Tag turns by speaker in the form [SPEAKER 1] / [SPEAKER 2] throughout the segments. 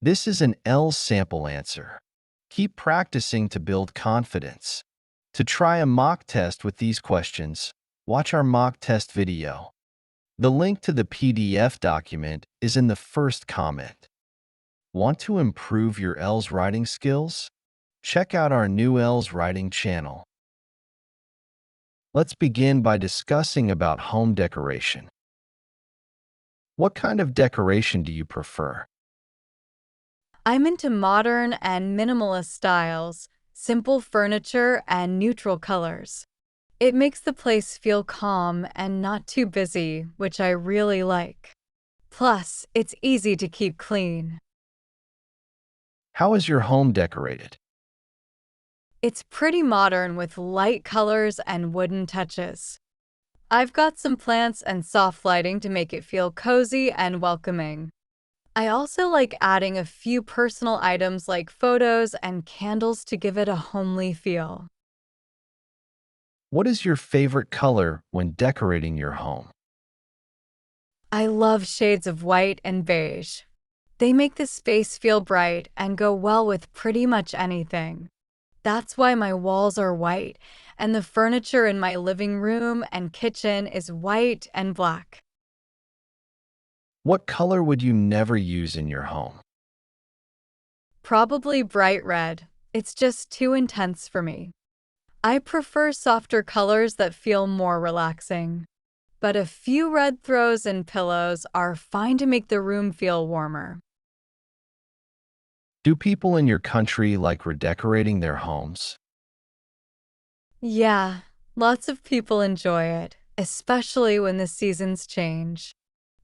[SPEAKER 1] This is an IELTS sample answer. Keep practicing to build confidence. To try a mock test with these questions, watch our mock test video. The link to the PDF document is in the first comment. Want to improve your IELTS writing skills? Check out our new IELTS writing channel. Let's begin by discussing about home decoration. What kind of decoration do you prefer?
[SPEAKER 2] I'm into modern and minimalist styles, simple furniture, and neutral colors. It makes the place feel calm and not too busy, which I really like. Plus, it's easy to keep clean.
[SPEAKER 1] How is your home decorated?
[SPEAKER 2] It's pretty modern with light colors and wooden touches. I've got some plants and soft lighting to make it feel cozy and welcoming. I also like adding a few personal items like photos and candles to give it a homely feel.
[SPEAKER 1] What is your favorite color when decorating your home?
[SPEAKER 2] I love shades of white and beige. They make the space feel bright and go well with pretty much anything. That's why my walls are white, and the furniture in my living room and kitchen is white and black.
[SPEAKER 1] What color would you never use in your home?
[SPEAKER 2] Probably bright red. It's just too intense for me. I prefer softer colors that feel more relaxing. But a few red throws and pillows are fine to make the room feel warmer.
[SPEAKER 1] Do people in your country like redecorating their homes?
[SPEAKER 2] Yeah, lots of people enjoy it, especially when the seasons change.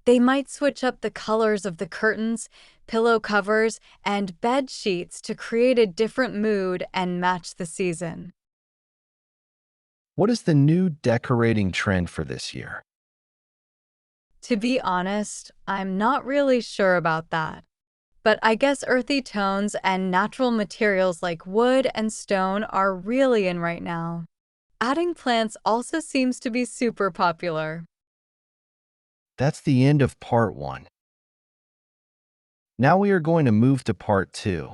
[SPEAKER 2] They might switch up the colors of the curtains, pillow covers, and bed sheets to create a different mood and match the season.
[SPEAKER 1] What is the new decorating trend for this year?
[SPEAKER 2] To be honest, I'm not really sure about that. But I guess earthy tones and natural materials like wood and stone are really in right now. Adding plants also seems to be super popular.
[SPEAKER 1] That's the end of part 1. Now we are going to move to part 2.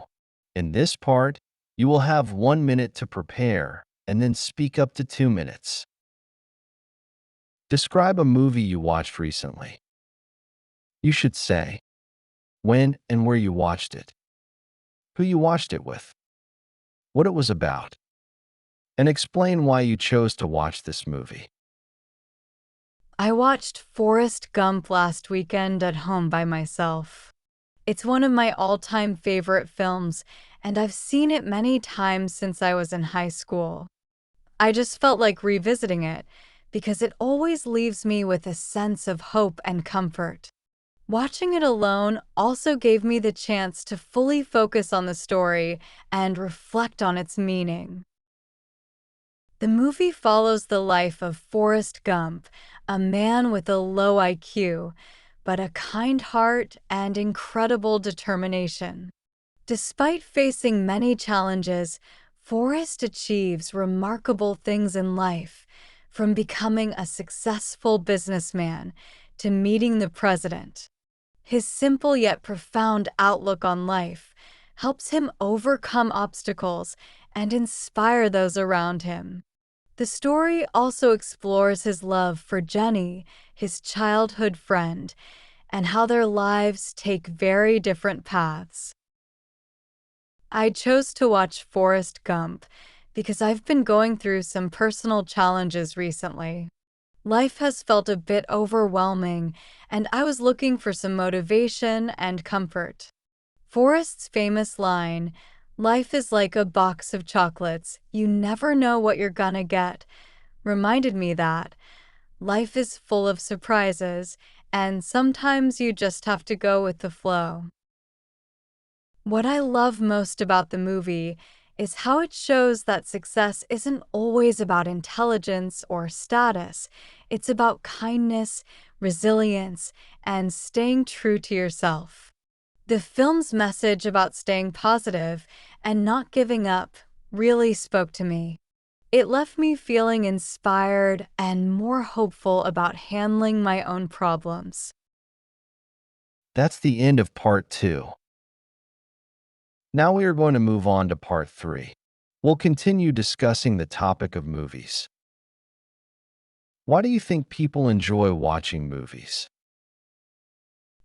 [SPEAKER 1] In this part, you will have 1 minute to prepare and then speak up to 2 minutes. Describe a movie you watched recently. You should say when and where you watched it, who you watched it with, what it was about, and explain why you chose to watch this movie.
[SPEAKER 2] I watched Forrest Gump last weekend at home by myself. It's one of my all-time favorite films, and I've seen it many times since I was in high school. I just felt like revisiting it because it always leaves me with a sense of hope and comfort. Watching it alone also gave me the chance to fully focus on the story and reflect on its meaning. The movie follows the life of Forrest Gump, a man with a low IQ, but a kind heart and incredible determination. Despite facing many challenges, Forrest achieves remarkable things in life, from becoming a successful businessman to meeting the president. His simple yet profound outlook on life helps him overcome obstacles and inspire those around him. The story also explores his love for Jenny, his childhood friend, and how their lives take very different paths. I chose to watch Forrest Gump because I've been going through some personal challenges recently. Life has felt a bit overwhelming, and I was looking for some motivation and comfort. Forrest's famous line, "Life is like a box of chocolates, you never know what you're gonna get," reminded me that life is full of surprises, and sometimes you just have to go with the flow. What I love most about the movie is how it shows that success isn't always about intelligence or status. It's about kindness, resilience, and staying true to yourself. The film's message about staying positive and not giving up really spoke to me. It left me feeling inspired and more hopeful about handling my own problems.
[SPEAKER 1] That's the end of part 2. Now we are going to move on to part 3. We'll continue discussing the topic of movies. Why do you think people enjoy watching movies?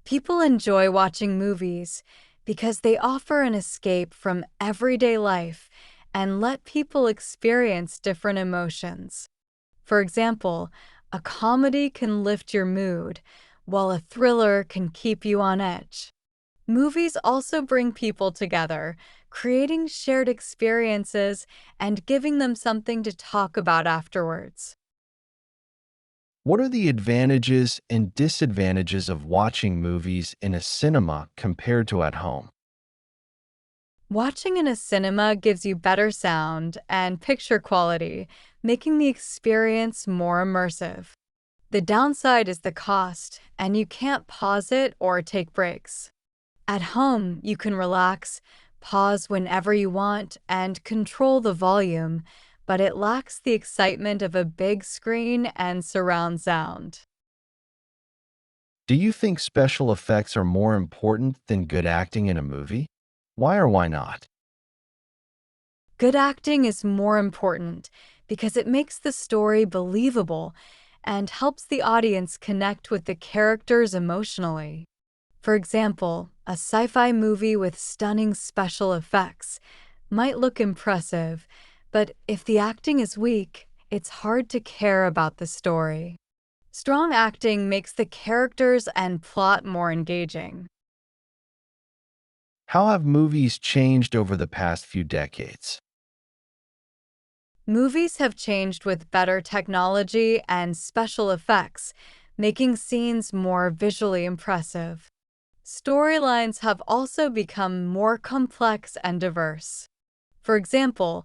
[SPEAKER 2] People enjoy watching movies because they offer an escape from everyday life and let people experience different emotions. For example, a comedy can lift your mood, while a thriller can keep you on edge. Movies also bring people together, creating shared experiences and giving them something to talk about afterwards.
[SPEAKER 1] What are the advantages and disadvantages of watching movies in a cinema compared to at home?
[SPEAKER 2] Watching in a cinema gives you better sound and picture quality, making the experience more immersive. The downside is the cost, and you can't pause it or take breaks. At home, you can relax, pause whenever you want, and control the volume, but it lacks the excitement of a big screen and surround sound.
[SPEAKER 1] Do you think special effects are more important than good acting in a movie? Why or why not?
[SPEAKER 2] Good acting is more important because it makes the story believable and helps the audience connect with the characters emotionally. For example, a sci fi movie with stunning special effects might look impressive, but if the acting is weak, it's hard to care about the story. Strong acting makes the characters and plot more engaging.
[SPEAKER 1] How have movies changed over the past few decades?
[SPEAKER 2] Movies have changed with better technology and special effects, making scenes more visually impressive. Storylines have also become more complex and diverse. For example,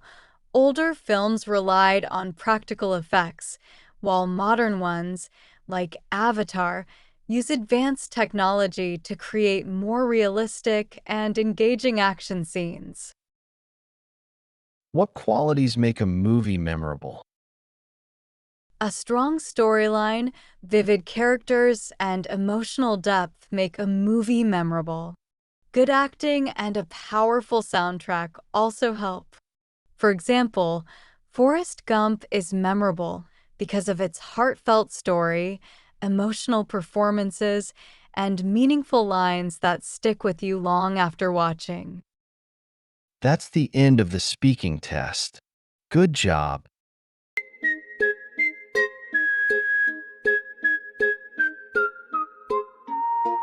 [SPEAKER 2] older films relied on practical effects, while modern ones, like Avatar, use advanced technology to create more realistic and engaging action scenes.
[SPEAKER 1] What qualities make a movie memorable?
[SPEAKER 2] A strong storyline, vivid characters, and emotional depth make a movie memorable. Good acting and a powerful soundtrack also help. For example, Forrest Gump is memorable because of its heartfelt story, emotional performances, and meaningful lines that stick with you long after watching.
[SPEAKER 1] That's the end of the speaking test. Good job.